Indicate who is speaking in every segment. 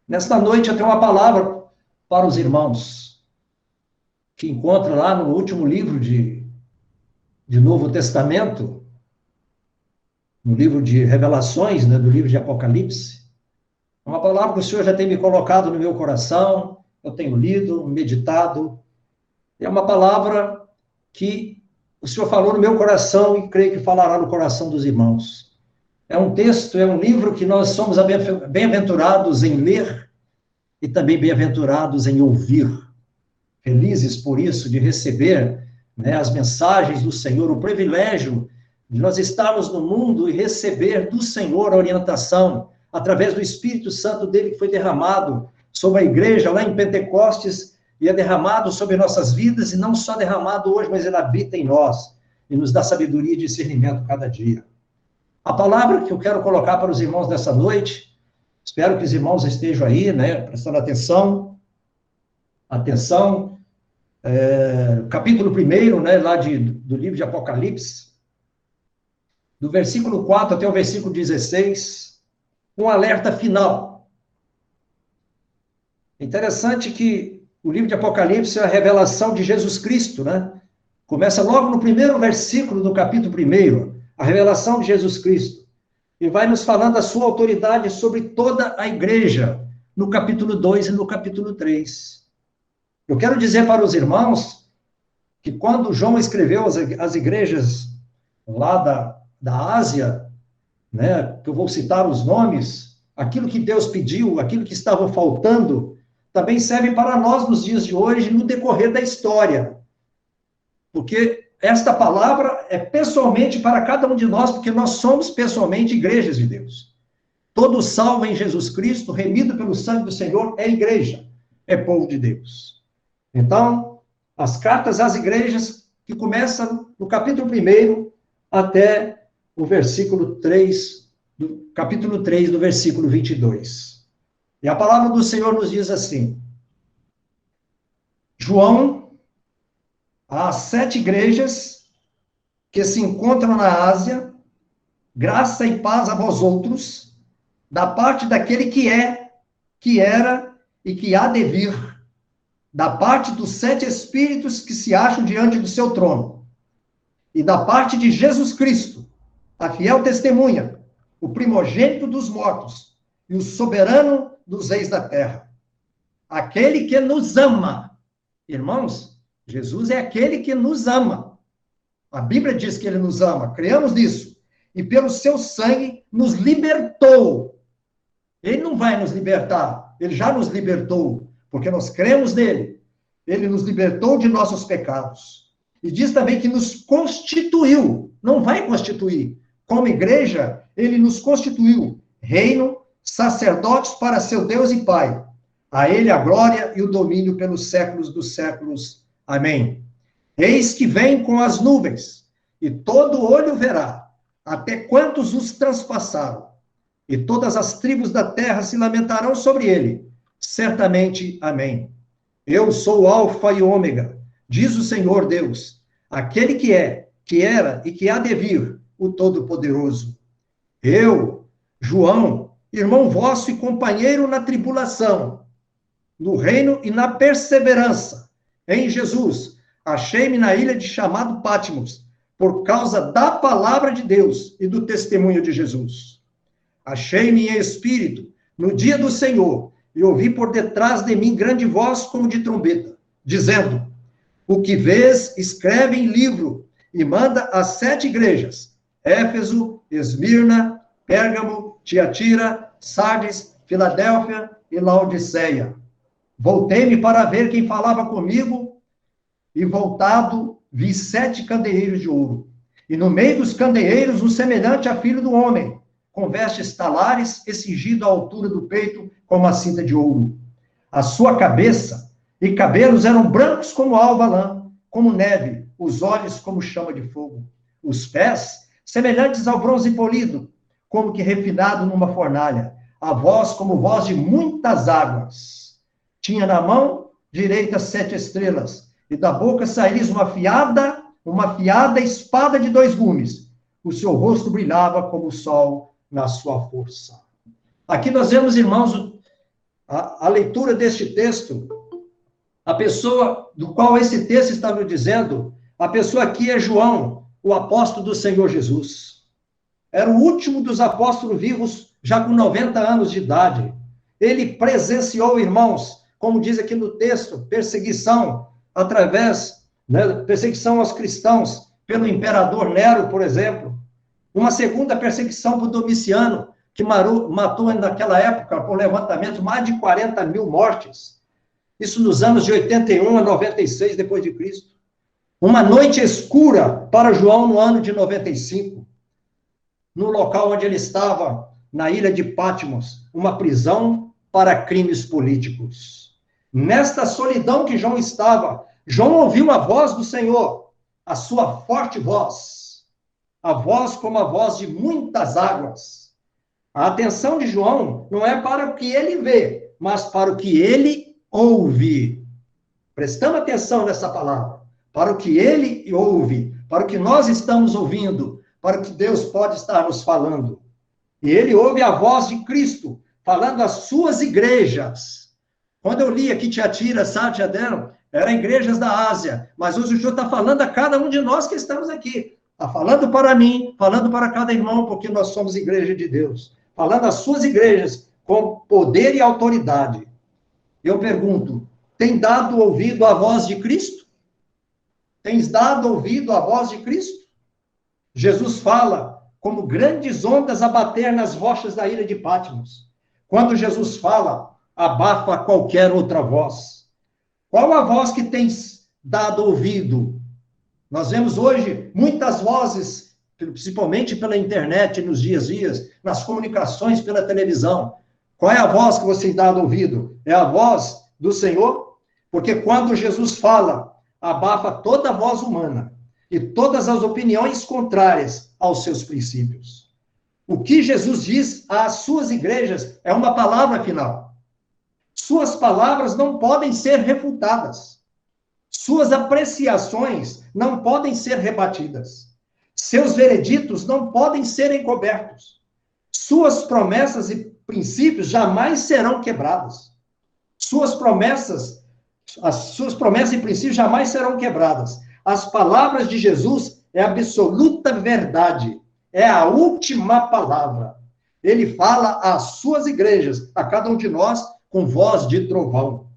Speaker 1: Nesta noite eu tenho uma palavra para os irmãos, que encontra lá no último livro de Novo Testamento, no livro de Revelações, né, do livro de Apocalipse. É uma palavra que o Senhor já tem me colocado no meu coração, eu tenho lido, meditado. É uma palavra que o Senhor falou no meu coração e creio que falará no coração dos irmãos. É um texto, é um livro que nós somos bem-aventurados em ler e também bem-aventurados em ouvir. Felizes por isso, de receber, né, as mensagens do Senhor, o privilégio de nós estarmos no mundo e receber do Senhor a orientação, através do Espírito Santo dele que foi derramado sobre a igreja lá em Pentecostes, e é derramado sobre nossas vidas, e não só derramado hoje, mas ele habita em nós, e nos dá sabedoria e discernimento cada dia. A palavra que eu quero colocar para os irmãos nessa noite, espero que os irmãos estejam aí, né, prestando atenção, capítulo 1, né, lá do livro de Apocalipse, do versículo 4 até o versículo 16, um alerta final. Interessante que o livro de Apocalipse é a revelação de Jesus Cristo, né? Começa logo no primeiro versículo do capítulo 1, a revelação de Jesus Cristo, e vai nos falando da sua autoridade sobre toda a igreja, no capítulo 2 e no capítulo 3. Eu quero dizer para os irmãos que quando João escreveu as igrejas lá da Ásia, né, que eu vou citar os nomes, aquilo que Deus pediu, aquilo que estava faltando, também serve para nós nos dias de hoje, no decorrer da história. Porque esta palavra é pessoalmente para cada um de nós, porque nós somos pessoalmente igrejas de Deus. Todo salvo em Jesus Cristo, remido pelo sangue do Senhor, é igreja, é povo de Deus. Então, as cartas às igrejas, que começam no capítulo 1 até o versículo 3, do capítulo 3, do versículo 22. E a palavra do Senhor nos diz assim: João, às 7 igrejas que se encontram na Ásia, graça e paz a vós outros, da parte daquele que é, que era e que há de vir, da parte dos 7 espíritos que se acham diante do seu trono, e da parte de Jesus Cristo, a fiel testemunha, o primogênito dos mortos e o soberano dos reis da terra. Aquele que nos ama. Irmãos, Jesus é aquele que nos ama. A Bíblia diz que ele nos ama, creamos nisso. E pelo seu sangue nos libertou. Ele não vai nos libertar, ele já nos libertou, porque nós cremos nele. Ele nos libertou de nossos pecados. E diz também que nos constituiu, não vai constituir. Como igreja, ele nos constituiu reino, sacerdotes para seu Deus e Pai. A ele a glória e o domínio pelos séculos dos séculos. Amém. Eis que vem com as nuvens, e todo olho verá, até quantos os transpassaram. E todas as tribos da terra se lamentarão sobre ele. Certamente, amém. Eu sou o Alfa e Ômega, diz o Senhor Deus, aquele que é, que era e que há de vir, o Todo-Poderoso. Eu, João, irmão vosso e companheiro na tribulação, no reino e na perseverança, em Jesus, achei-me na ilha de chamado Patmos, por causa da palavra de Deus e do testemunho de Jesus. Achei-me em espírito, no dia do Senhor, e ouvi por detrás de mim grande voz como de trombeta, dizendo: o que vês, escreve em livro, e manda às 7 igrejas, Éfeso, Esmirna, Pérgamo, Tiatira, Sardes, Filadélfia e Laodiceia. Voltei-me para ver quem falava comigo, e voltado, vi 7 candeeiros de ouro. E no meio dos candeeiros, um semelhante a filho do homem, com vestes talares e cingido à altura do peito com uma cinta de ouro. A sua cabeça e cabelos eram brancos como alva lã, como neve, os olhos como chama de fogo. Os pés, semelhantes ao bronze polido, como que refinado numa fornalha. A voz como voz de muitas águas. Tinha na mão direita 7 estrelas, e da boca saía uma afiada espada de 2 gumes. O seu rosto brilhava como o sol na sua força. Aqui nós vemos, irmãos, a leitura deste texto, a pessoa do qual esse texto está nos dizendo, a pessoa aqui é João, o apóstolo do Senhor Jesus. Era o último dos apóstolos vivos, já com 90 anos de idade. Ele presenciou, irmãos, como diz aqui no texto, perseguição através, né, perseguição aos cristãos pelo imperador Nero, por exemplo. Uma segunda perseguição por Domiciano, que matou naquela época, por levantamento, mais de 40 mil mortes. Isso nos anos de 81 a 96 depois de Cristo. Uma noite escura para João no ano de 95, no local onde ele estava, na ilha de Patmos, uma prisão para crimes políticos. Nesta solidão que João estava, João ouviu a voz do Senhor, a sua forte voz, a voz como a voz de muitas águas. A atenção de João não é para o que ele vê, mas para o que ele ouve. Prestando atenção nessa palavra. Para o que ele ouve, para o que nós estamos ouvindo, para o que Deus pode estar nos falando. E ele ouve a voz de Cristo, falando às suas igrejas. Quando eu li aqui Tiatira, Sátira, Adão, eram igrejas da Ásia, mas hoje o Senhor está falando a cada um de nós que estamos aqui. Está falando para mim, falando para cada irmão, porque nós somos igreja de Deus. Falando às suas igrejas, com poder e autoridade. Eu pergunto, tem dado ouvido à voz de Cristo? Tens dado ouvido à voz de Cristo? Jesus fala como grandes ondas a bater nas rochas da ilha de Patmos. Quando Jesus fala, abafa qualquer outra voz. Qual a voz que tens dado ouvido? Nós vemos hoje muitas vozes, principalmente pela internet, nos dias, nas comunicações, pela televisão. Qual é a voz que você tem dado ouvido? É a voz do Senhor? Porque quando Jesus fala, abafa toda a voz humana e todas as opiniões contrárias aos seus princípios. O que Jesus diz às suas igrejas é uma palavra final. Suas palavras não podem ser refutadas. Suas apreciações não podem ser rebatidas. Seus vereditos não podem ser encobertos. Suas promessas e princípios jamais serão quebradas. Suas promessas e princípios jamais serão quebradas. As palavras de Jesus é absoluta verdade. É a última palavra. Ele fala às suas igrejas, a cada um de nós, com voz de trovão.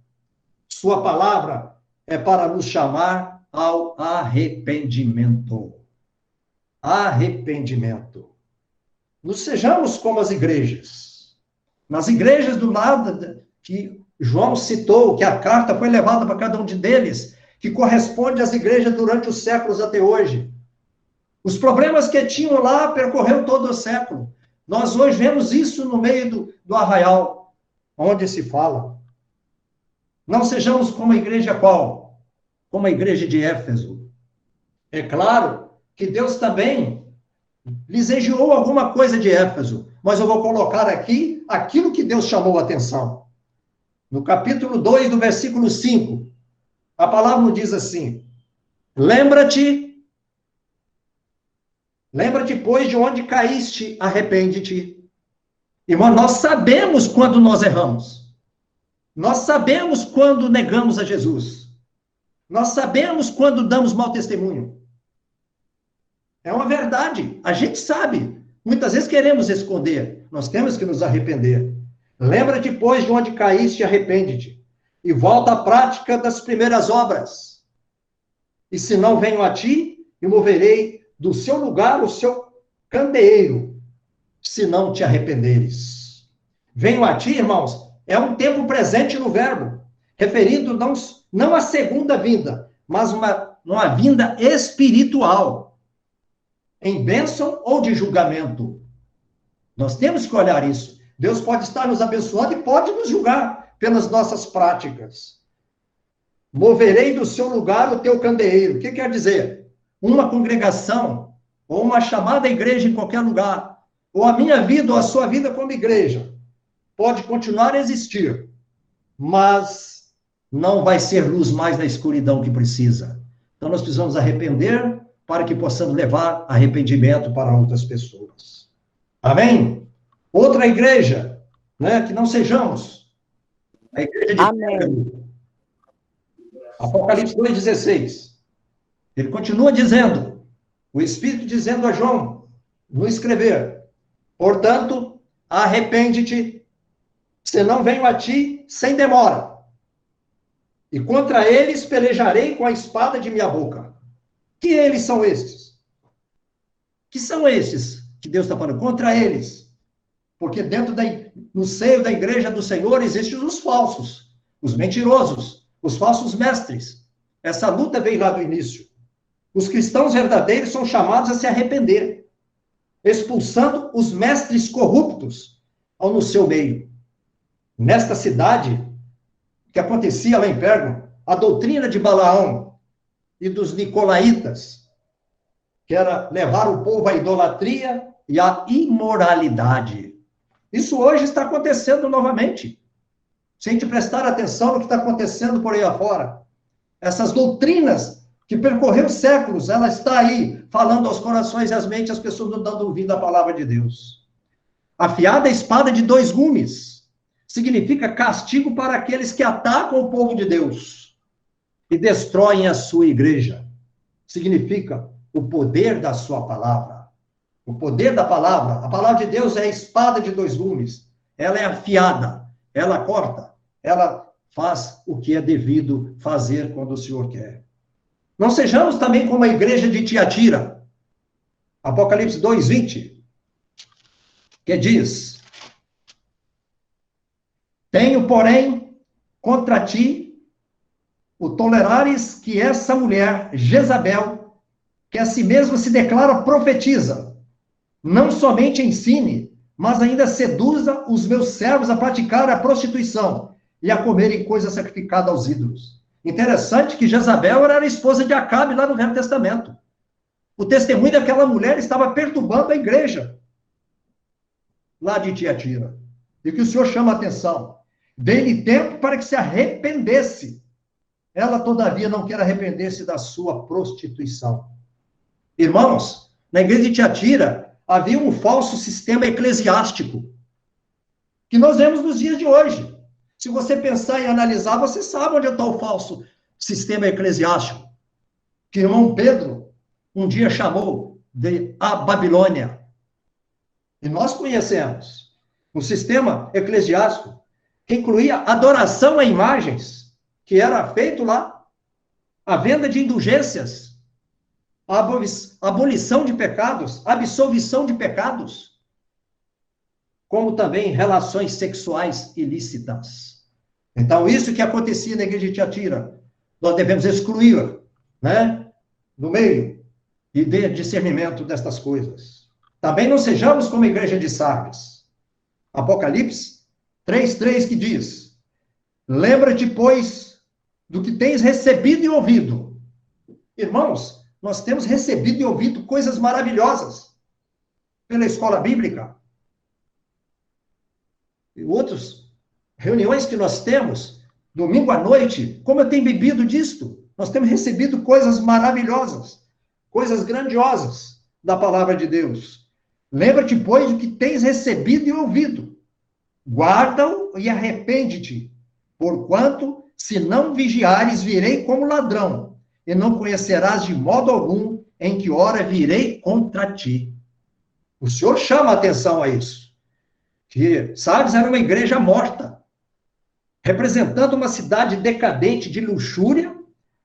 Speaker 1: Sua palavra é para nos chamar ao arrependimento. Arrependimento. Nos sejamos como as igrejas. Nas igrejas do lado que João citou, que a carta foi levada para cada um deles, que corresponde às igrejas durante os séculos até hoje. Os problemas que tinham lá percorreu todo o século. Nós hoje vemos isso no meio do arraial, onde se fala. Não sejamos como a igreja qual? Como a igreja de Éfeso. É claro que Deus também lhes enviou alguma coisa de Éfeso, mas eu vou colocar aqui aquilo que Deus chamou a atenção. No capítulo 2, do versículo 5, a palavra nos diz assim: Lembra-te, pois, de onde caíste, arrepende-te. Irmão, nós sabemos quando nós erramos. Nós sabemos quando negamos a Jesus. Nós sabemos quando damos mau testemunho. É uma verdade. A gente sabe. Muitas vezes queremos esconder. Nós temos que nos arrepender. Lembra-te, pois, de onde caíste, arrepende-te. E volta à prática das primeiras obras. E se não venho a ti, e moverei do seu lugar o seu candeeiro, se não te arrependeres. Venho a ti, irmãos, é um tempo presente no verbo, referido não à segunda vinda, mas uma vinda espiritual, em bênção ou de julgamento. Nós temos que olhar isso. Deus pode estar nos abençoando e pode nos julgar pelas nossas práticas. Moverei do seu lugar o teu candeeiro. O que quer dizer? Uma congregação, ou uma chamada igreja em qualquer lugar, ou a minha vida ou a sua vida como igreja, pode continuar a existir, mas não vai ser luz mais na escuridão que precisa. Então nós precisamos arrepender para que possamos levar arrependimento para outras pessoas. Amém? Outra igreja, né, que não sejamos A igreja de
Speaker 2: Amém.
Speaker 1: Pérgamo. Apocalipse 2,16. Ele continua dizendo, o Espírito dizendo a João, no escrever, portanto, arrepende-te, senão venho a ti sem demora. E contra eles pelejarei com a espada de minha boca. Que eles são estes? Que são estes que Deus está falando? Contra eles. Porque no seio da igreja do Senhor existem os falsos, os mentirosos, os falsos mestres. Essa luta veio lá do início. Os cristãos verdadeiros são chamados a se arrepender, expulsando os mestres corruptos ao no seu meio. Nesta cidade, que acontecia lá em Pérgamo, a doutrina de Balaão e dos nicolaítas, que era levar o povo à idolatria e à imoralidade. Isso hoje está acontecendo novamente. Se a gente prestar atenção no que está acontecendo por aí afora, essas doutrinas que percorreram séculos, ela está aí, falando aos corações e às mentes, as pessoas não dando ouvido à palavra de Deus. Afiada espada de dois gumes significa castigo para aqueles que atacam o povo de Deus e destroem a sua igreja. Significa o poder da sua palavra. O poder da palavra. A palavra de Deus é a espada de dois gumes. Ela é afiada, ela corta, ela faz o que é devido fazer quando o Senhor quer. Não sejamos também como a igreja de Tiatira. Apocalipse 2:20, que diz: tenho, porém, contra ti o tolerares que essa mulher, Jezabel, que a si mesma se declara profetiza, não somente ensine, mas ainda seduza os meus servos a praticar a prostituição e a comerem coisa sacrificada aos ídolos. Interessante que Jezabel era a esposa de Acabe lá no Velho Testamento. O testemunho daquela mulher estava perturbando a igreja lá de Tiatira. E que o Senhor chama a atenção. Dê-lhe tempo para que se arrependesse. Ela, todavia, não quer arrepender-se da sua prostituição. Irmãos, na igreja de Tiatira havia um falso sistema eclesiástico que nós vemos nos dias de hoje. Se você pensar e analisar, você sabe onde está o falso sistema eclesiástico, que irmão Pedro um dia chamou de a Babilônia. E nós conhecemos um sistema eclesiástico que incluía adoração a imagens, que era feito lá, a venda de indulgências, a abolição de pecados, a absolvição de pecados, como também relações sexuais ilícitas. Então, isso que acontecia na igreja de Tiatira, nós devemos excluir, né, no meio, e ter discernimento destas coisas. Também não sejamos como a igreja de Sardes. Apocalipse 3:3, que diz: lembra-te, pois, do que tens recebido e ouvido. Irmãos, nós temos recebido e ouvido coisas maravilhosas pela escola bíblica. E outras reuniões que nós temos, domingo à noite, como eu tenho bebido disto, nós temos recebido coisas maravilhosas, coisas grandiosas da palavra de Deus. Lembra-te, pois, do que tens recebido e ouvido. Guarda-o e arrepende-te, porquanto, se não vigiares, virei como ladrão, e não conhecerás de modo algum em que hora virei contra ti. O Senhor chama a atenção a isso. Que Sardes era uma igreja morta, representando uma cidade decadente de luxúria,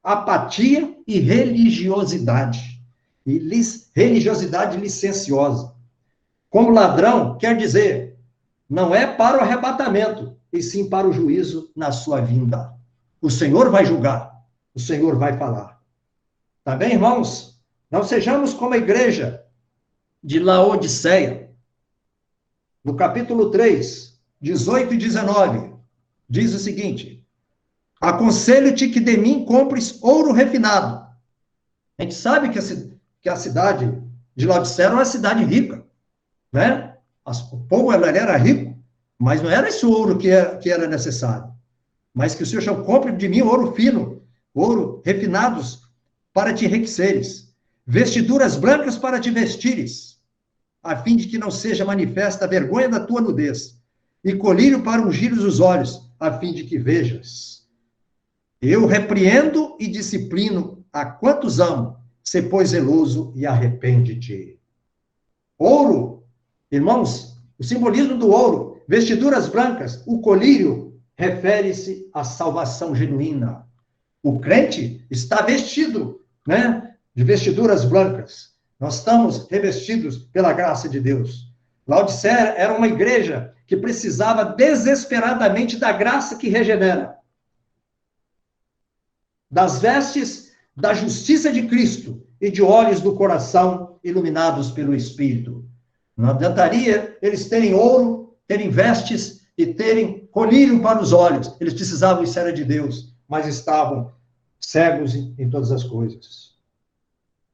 Speaker 1: apatia e religiosidade. E religiosidade licenciosa. Como ladrão, quer dizer, não é para o arrebatamento, e sim para o juízo na sua vinda. O Senhor vai julgar, o Senhor vai falar. Tá bem, irmãos? Não sejamos como a igreja de Laodiceia. No capítulo 3, 18 e 19, diz o seguinte: aconselho-te que de mim compres ouro refinado. A gente sabe que a cidade de Laodiceia era uma cidade rica, né? O povo era rico, mas não era esse ouro que era necessário. Mas que o Senhor chama: compre de mim ouro fino, ouro refinados, para te enriqueceres, vestiduras brancas para te vestires, a fim de que não seja manifesta a vergonha da tua nudez, e colírio para ungir os olhos, a fim de que vejas. Eu repreendo e disciplino a quantos amo. Sê, pois, zeloso e arrepende-te. Ouro, irmãos, o simbolismo do ouro, vestiduras brancas, o colírio, refere-se à salvação genuína. O crente está vestido, né, de vestiduras brancas. Nós estamos revestidos pela graça de Deus. Laodiceia era uma igreja que precisava desesperadamente da graça que regenera, das vestes da justiça de Cristo e de olhos do coração iluminados pelo Espírito. Não adiantaria eles terem ouro, terem vestes e terem colírio para os olhos. Eles precisavam, isso era de Deus, mas estavam cegos em todas as coisas.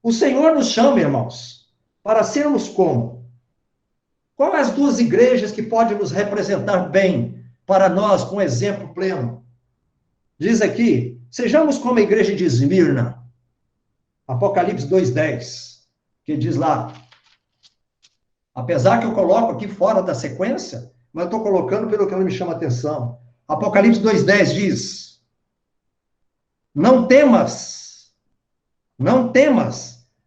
Speaker 1: O Senhor nos chama, irmãos, para sermos como? Qual as duas igrejas que podem nos representar bem para nós, com exemplo pleno? Diz aqui, sejamos como a igreja de Esmirna, Apocalipse 2:10, que diz lá, apesar que eu coloco aqui fora da sequência, mas eu estou colocando pelo que ela me chama a atenção. Apocalipse 2:10 diz, não temas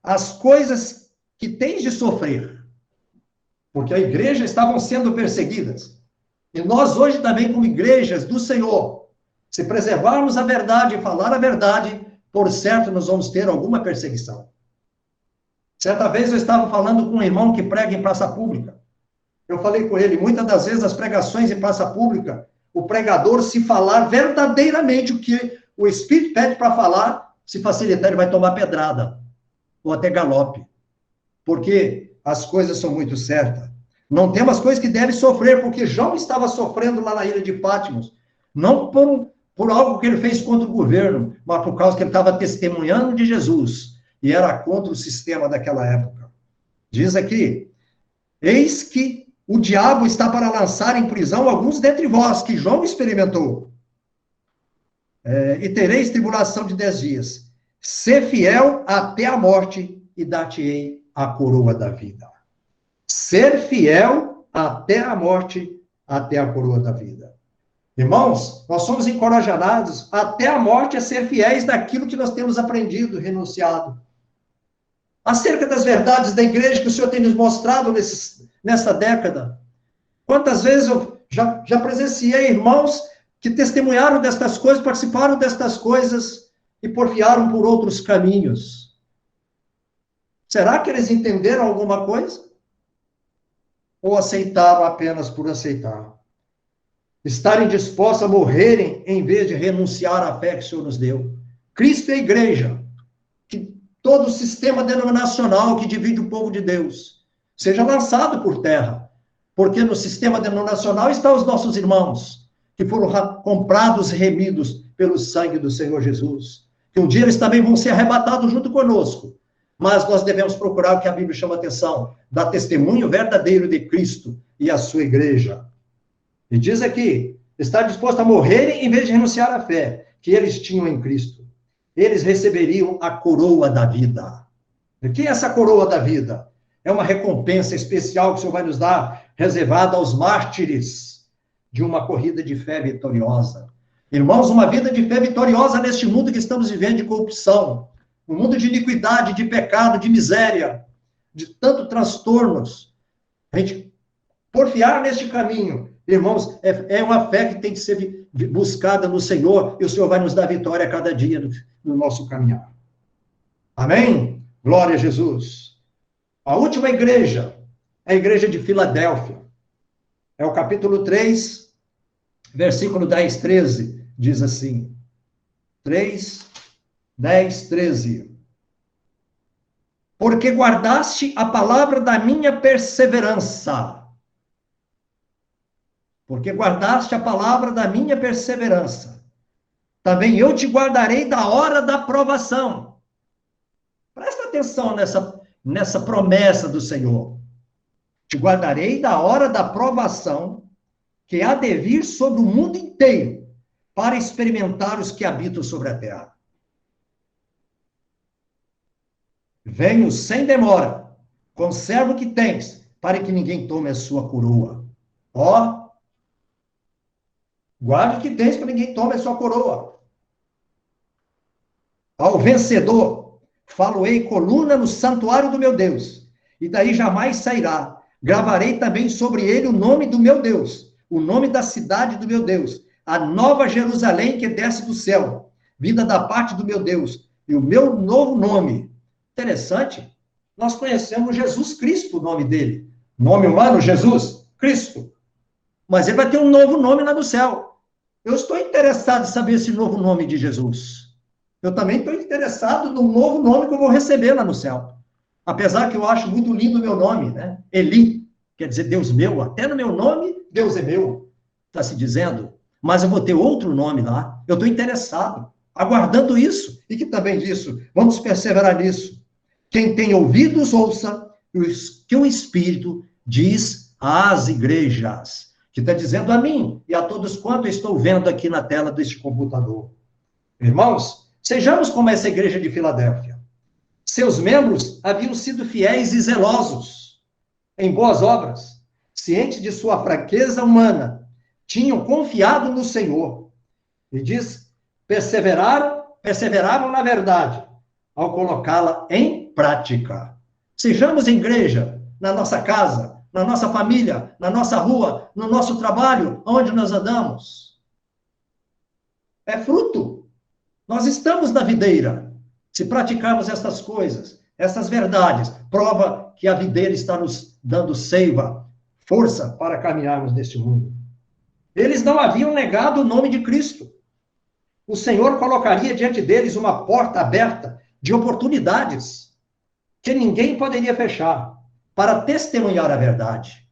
Speaker 1: as coisas que tens de sofrer, porque a igreja estavam sendo perseguidas. E nós hoje também, como igrejas do Senhor, se preservarmos a verdade e falar a verdade, por certo nós vamos ter alguma perseguição. Certa vez eu estava falando com um irmão que prega em praça pública. Eu falei com ele, muitas das vezes as pregações em praça pública, o pregador, se falar verdadeiramente o que o Espírito pede para falar, se facilitar, ele vai tomar pedrada, ou até galope. Porque as coisas são muito certas. Não temos coisas que devem sofrer, porque João estava sofrendo lá na ilha de Patmos, não por algo que ele fez contra o governo, mas por causa que ele estava testemunhando de Jesus, e era contra o sistema daquela época. Diz aqui, eis que o diabo está para lançar em prisão alguns dentre vós, que João experimentou. E tereis tribulação de 10 dias. Sê fiel até a morte, e dar-te-ei a coroa da vida. Ser fiel até a morte, até a coroa da vida. Irmãos, nós somos encorajados até a morte a ser fiéis daquilo que nós temos aprendido, renunciado. Acerca das verdades da igreja que o Senhor tem nos mostrado nessa década. Quantas vezes eu já presenciei irmãos que testemunharam destas coisas, participaram destas coisas e porfiaram por outros caminhos. Será que eles entenderam alguma coisa? Ou aceitaram apenas por aceitar? Estarem dispostos a morrerem em vez de renunciar à fé que o Senhor nos deu. Cristo é a igreja, que todo o sistema denominacional que divide o povo de Deus seja lançado por terra, porque no sistema denominacional estão os nossos irmãos, que foram comprados e remidos pelo sangue do Senhor Jesus, que um dia eles também vão ser arrebatados junto conosco, mas nós devemos procurar o que a Bíblia chama atenção, dar testemunho verdadeiro de Cristo e a sua igreja. E diz aqui, está disposto a morrerem em vez de renunciar à fé que eles tinham em Cristo. Eles receberiam a coroa da vida. E que é essa coroa da vida? É uma recompensa especial que o Senhor vai nos dar, reservada aos mártires de uma corrida de fé vitoriosa. Irmãos, uma vida de fé vitoriosa neste mundo que estamos vivendo de corrupção, um mundo de iniquidade, de pecado, de miséria, de tanto transtornos. A gente porfiar neste caminho, irmãos, é uma fé que tem que ser buscada no Senhor, e o Senhor vai nos dar vitória a cada dia no nosso caminhar. Amém? Glória a Jesus. A última igreja é a igreja de Filadélfia. É o capítulo 3, versículo 10, 13, diz assim. 3, 10, 13. Porque guardaste a palavra da minha perseverança. Porque guardaste a palavra da minha perseverança. Também eu te guardarei da hora da provação. Presta atenção nessa promessa do Senhor. Te guardarei da hora da provação que há de vir sobre o mundo inteiro para experimentar os que habitam sobre a terra. Venho sem demora, conserva o que tens, para que ninguém tome a sua coroa. Ó, Guarde o que tens para ninguém tome a sua coroa. Ao vencedor, falo-ei coluna no santuário do meu Deus, e daí jamais sairá. Gravarei também sobre ele o nome do meu Deus, o nome da cidade do meu Deus, a nova Jerusalém que desce do céu, vinda da parte do meu Deus, e o meu novo nome. Interessante, nós conhecemos Jesus Cristo, o nome dele. Nome humano, Jesus Cristo. Mas ele vai ter um novo nome lá no céu. Eu estou interessado em saber esse novo nome de Jesus. Eu também estou interessado no novo nome que eu vou receber lá no céu. Apesar que eu acho muito lindo o meu nome, né? Eli, quer dizer Deus meu. Até no meu nome, Deus é meu. Está se dizendo. Mas eu vou ter outro nome lá. Eu estou interessado, aguardando isso. E que também disso, vamos perseverar nisso. Quem tem ouvidos, ouça o que o Espírito diz às igrejas. Que está dizendo a mim e a todos quanto estou vendo aqui na tela deste computador. Irmãos, sejamos como essa igreja de Filadélfia. Seus membros haviam sido fiéis e zelosos em boas obras, cientes de sua fraqueza humana, tinham confiado no Senhor. E diz, perseveraram na verdade, ao colocá-la em prática. Sejamos igreja, na nossa casa, na nossa família, na nossa rua, no nosso trabalho, onde nós andamos. É fruto. Nós estamos na videira. Se praticarmos essas coisas, essas verdades, prova que a videira está nos dando seiva, força para caminharmos neste mundo. Eles não haviam negado o nome de Cristo. O Senhor colocaria diante deles uma porta aberta de oportunidades que ninguém poderia fechar para testemunhar a verdade.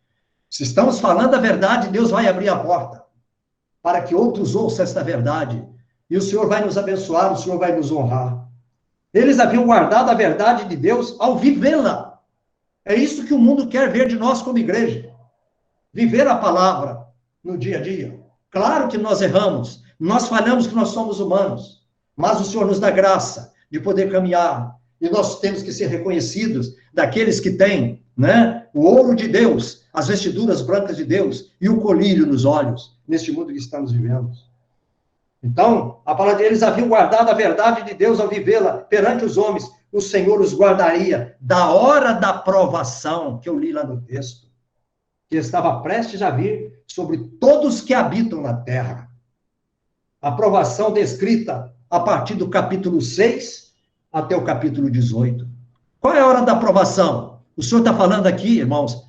Speaker 1: Se estamos falando a verdade, Deus vai abrir a porta para que outros ouçam esta verdade. E o Senhor vai nos abençoar, o Senhor vai nos honrar. Eles haviam guardado a verdade de Deus ao vivê-la. É isso que o mundo quer ver de nós como igreja. Viver a palavra no dia a dia. Claro que nós erramos, nós falhamos que nós somos humanos, mas o Senhor nos dá graça de poder caminhar. E nós temos que ser reconhecidos daqueles que têm, né, o ouro de Deus, as vestiduras brancas de Deus e o colírio nos olhos, neste mundo que estamos vivendo. Então, a palavra deles haviam guardado a verdade de Deus ao vivê-la perante os homens. O Senhor os guardaria da hora da provação, que eu li lá no texto, que estava prestes a vir sobre todos que habitam na terra. A provação descrita a partir do capítulo 6 até o capítulo 18. Qual é a hora da provação? O Senhor está falando aqui, irmãos,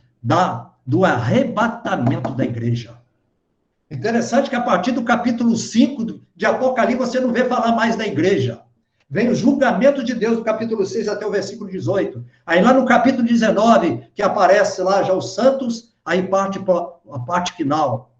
Speaker 1: do arrebatamento da igreja. Interessante que a partir do capítulo 5 de Apocalipse, você não vê falar mais da igreja. Vem o julgamento de Deus, do capítulo 6 até o versículo 18. Aí lá no capítulo 19, que aparece lá já os santos, aí parte a parte final.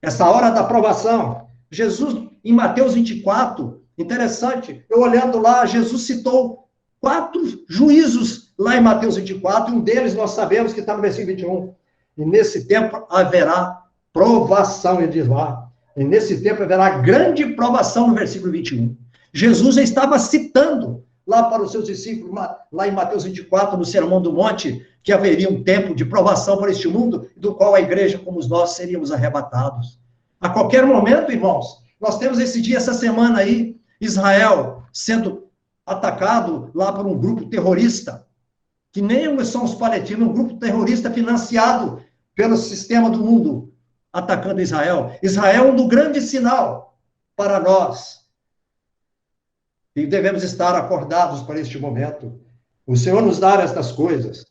Speaker 1: Essa hora da aprovação. Jesus, em Mateus 24, interessante, eu olhando lá, Jesus citou 4 juízos lá em Mateus 24, e um deles nós sabemos que está no versículo 21. E nesse tempo haverá provação, ele diz lá. E nesse tempo haverá grande provação no versículo 21. Jesus já estava citando lá para os seus discípulos, lá em Mateus 24, no Sermão do Monte, que haveria um tempo de provação para este mundo, do qual a igreja, como nós, seríamos arrebatados. A qualquer momento, irmãos, nós temos esse dia, essa semana aí, Israel sendo atacado lá por um grupo terrorista, que nem são os palestinos, um grupo terrorista financiado pelo sistema do mundo, atacando Israel. Israel é um grande sinal para nós. E devemos estar acordados para este momento. O Senhor nos dá estas coisas.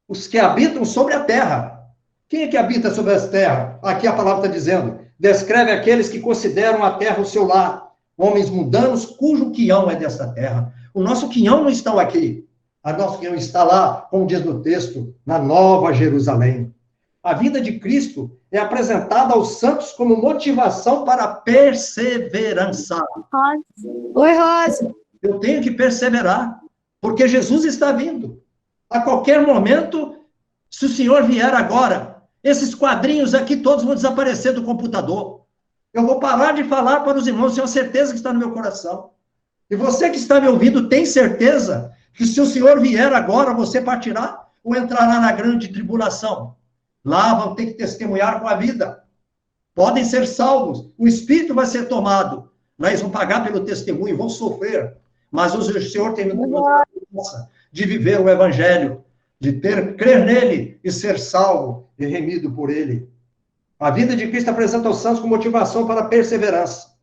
Speaker 1: Os que habitam sobre a terra. Quem é que habita sobre a terra? Aqui a palavra está dizendo. Descreve aqueles que consideram a terra o seu lar. Homens mundanos, cujo quinhão é desta terra. O nosso quinhão não está aqui. O nosso quinhão está lá, como diz no texto, na Nova Jerusalém. A vida de Cristo é apresentada aos santos como motivação para a perseverança.
Speaker 2: Oi, Rosa.
Speaker 1: Eu tenho que perseverar, porque Jesus está vindo. A qualquer momento, se o Senhor vier agora, esses quadrinhos aqui todos vão desaparecer do computador. Eu vou parar de falar para os irmãos, tenho certeza que está no meu coração. E você que está me ouvindo, tem certeza que se o Senhor vier agora, você partirá ou entrará na grande tribulação? Lá vão ter que testemunhar com a vida. podem ser salvos, o Espírito vai ser tomado, mas eles vão pagar pelo testemunho, vão sofrer, mas o Senhor tem nos dado a graça de viver o Evangelho, de crer nele e ser salvo e remido por ele. A vida de Cristo apresenta aos santos com motivação para a perseverança.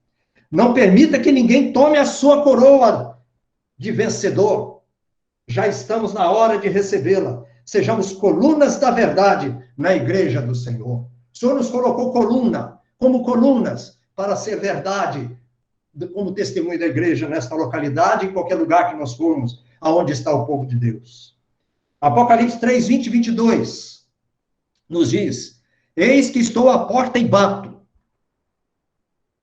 Speaker 1: Não permita que ninguém tome a sua coroa de vencedor. Já estamos na hora de recebê-la. Sejamos colunas da verdade na igreja do Senhor. O Senhor nos colocou como colunas, para ser verdade, como testemunho da igreja nesta localidade, em qualquer lugar que nós formos, aonde está o povo de Deus. Apocalipse 3, 20 e 22 nos diz: eis que estou à porta e bato.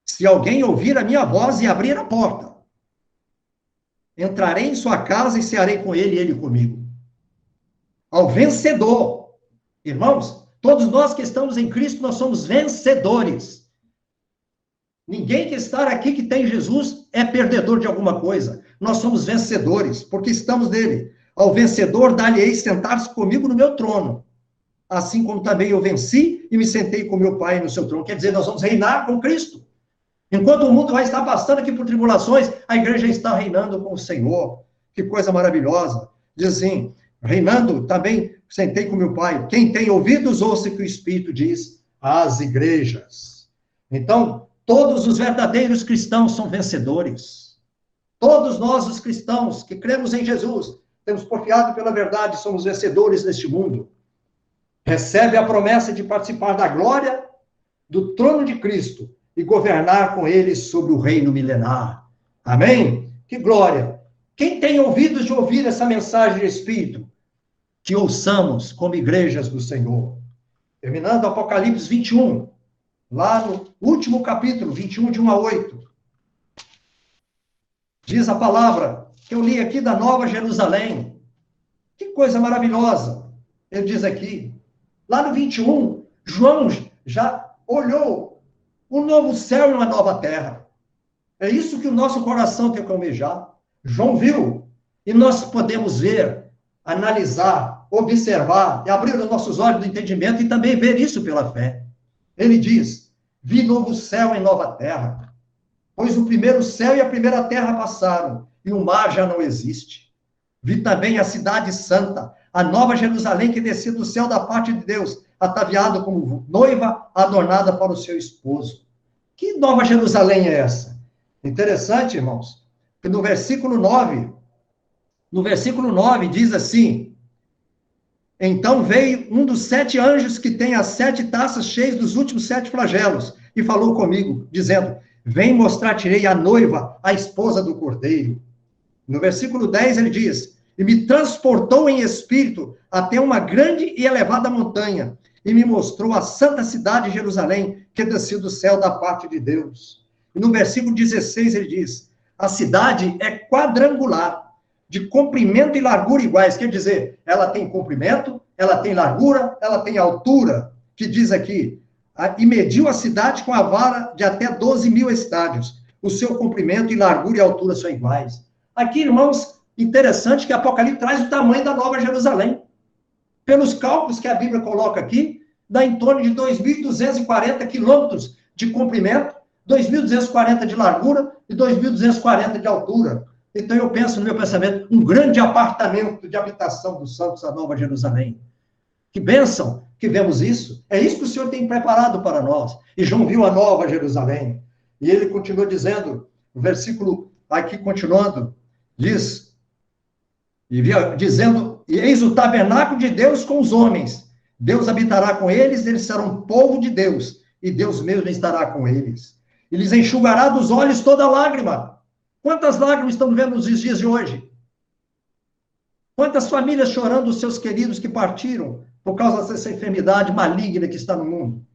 Speaker 1: Se alguém ouvir a minha voz e abrir a porta, entrarei em sua casa e cearei com ele e ele comigo. Ao vencedor. Irmãos, todos nós que estamos em Cristo, nós somos vencedores. Ninguém que está aqui que tem Jesus é perdedor de alguma coisa. Nós somos vencedores, porque estamos nele. Ao vencedor, dar-lhe-ei sentar-se comigo no meu trono, assim como também eu venci e me sentei com meu Pai no seu trono. Quer dizer, nós vamos reinar com Cristo. Enquanto o mundo vai estar passando aqui por tribulações, a igreja está reinando com o Senhor. Que coisa maravilhosa. Diz assim, reinando também, sentei com meu Pai. Quem tem ouvidos, ouça o que o Espírito diz às igrejas. Então, todos os verdadeiros cristãos são vencedores. Todos nós, os cristãos, que cremos em Jesus, temos porfiado pela verdade, somos vencedores neste mundo. Recebe a promessa de participar da glória do trono de Cristo e governar com ele sobre o reino milenar. Amém? Que glória! Quem tem ouvidos de ouvir essa mensagem de Espírito, que ouçamos como igrejas do Senhor. Terminando Apocalipse 21, lá no último capítulo, 21, de 1 a 8. Diz a palavra que eu li aqui da Nova Jerusalém. Que coisa maravilhosa! Ele diz aqui, lá no 21, João já olhou um novo céu e uma nova terra. É isso que o nosso coração tem que almejar. João viu, e nós podemos ver, analisar, observar, e abrir os nossos olhos do entendimento e também ver isso pela fé. Ele diz, vi novo céu e nova terra, pois o primeiro céu e a primeira terra passaram, e o mar já não existe. Vi também a cidade santa, a nova Jerusalém que descia do céu da parte de Deus, ataviada como noiva adornada para o seu esposo. Que nova Jerusalém é essa? Interessante, irmãos, que no versículo 9 diz assim, então veio um dos 7 anjos que tem as 7 taças cheias dos últimos 7 flagelos, e falou comigo, dizendo, vem mostrar-te-ei a noiva, a esposa do Cordeiro. No versículo 10 ele diz, e me transportou em espírito até uma grande e elevada montanha, e me mostrou a santa cidade de Jerusalém, que desceu do céu da parte de Deus. E no versículo 16 ele diz, a cidade é quadrangular, de comprimento e largura iguais, quer dizer, ela tem comprimento, ela tem largura, ela tem altura, que diz aqui, e mediu a cidade com a vara de até 12.000 estádios, o seu comprimento e largura e altura são iguais. Aqui, irmãos, interessante que Apocalipse traz o tamanho da Nova Jerusalém. Pelos cálculos que a Bíblia coloca aqui, dá em torno de 2.240 quilômetros de comprimento, 2.240 de largura e 2.240 de altura. Então, eu penso no meu pensamento, um grande apartamento de habitação dos santos da Nova Jerusalém. Que bênção que vemos isso. É isso que o Senhor tem preparado para nós. E João viu a Nova Jerusalém. E ele continua dizendo, o versículo aqui continuando, diz, dizendo, e eis o tabernáculo de Deus com os homens. Deus habitará com eles serão povo de Deus, e Deus mesmo estará com eles. E lhes enxugará dos olhos toda lágrima. Quantas lágrimas estão vendo nos dias de hoje? Quantas famílias chorando os seus queridos que partiram por causa dessa enfermidade maligna que está no mundo?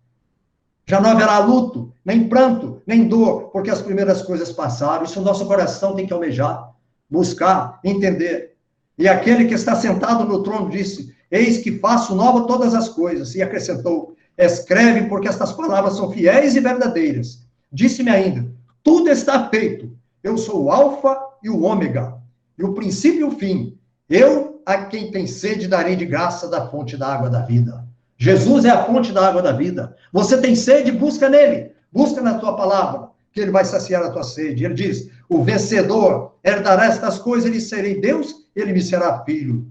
Speaker 1: Já não haverá luto, nem pranto, nem dor, porque as primeiras coisas passaram. Isso o nosso coração tem que almejar, buscar, entender. E aquele que está sentado no trono disse, eis que faço nova todas as coisas. E acrescentou, escreve, porque estas palavras são fiéis e verdadeiras. Disse-me ainda, tudo está feito. Eu sou o alfa e o ômega, e o princípio e o fim. Eu, a quem tem sede, darei de graça da fonte da água da vida. Jesus é a fonte da água da vida. Você tem sede, busca nele. Busca na tua palavra, que ele vai saciar a tua sede. Ele diz, o vencedor herdará estas coisas, ele serei Deus, ele me será filho.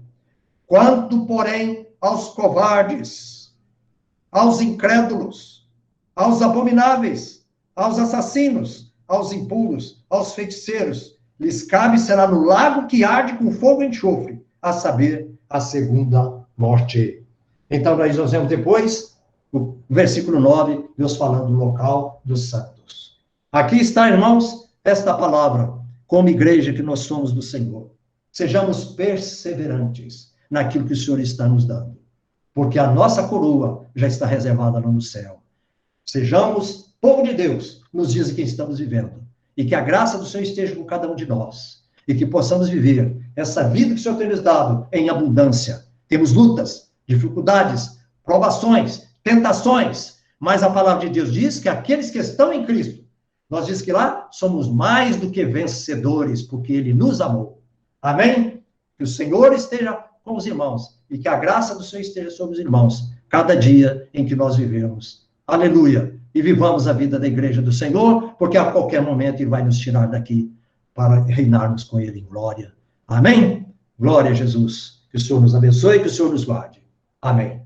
Speaker 1: Quanto, porém, aos covardes, aos incrédulos, aos abomináveis, aos assassinos, aos impuros, aos feiticeiros, lhes cabe será no lago que arde com fogo e enxofre, a saber, a segunda morte. Então, nós vemos depois, o versículo 9, Deus falando do local dos santos. Aqui está, irmãos, esta palavra, como igreja que nós somos do Senhor. Sejamos perseverantes naquilo que o Senhor está nos dando, porque a nossa coroa já está reservada lá no céu. Sejamos povo de Deus nos dias em que estamos vivendo, e que a graça do Senhor esteja com cada um de nós, e que possamos viver essa vida que o Senhor tem nos dado em abundância. Temos lutas, dificuldades, provações, tentações, mas a palavra de Deus diz que aqueles que estão em Cristo, nós diz que lá somos mais do que vencedores, porque Ele nos amou. Amém? Que o Senhor esteja com os irmãos, e que a graça do Senhor esteja sobre os irmãos, cada dia em que nós vivemos. Aleluia! E vivamos a vida da igreja do Senhor, porque a qualquer momento Ele vai nos tirar daqui para reinarmos com Ele em glória. Amém? Glória a Jesus. Que o Senhor nos abençoe e que o Senhor nos guarde. Amém.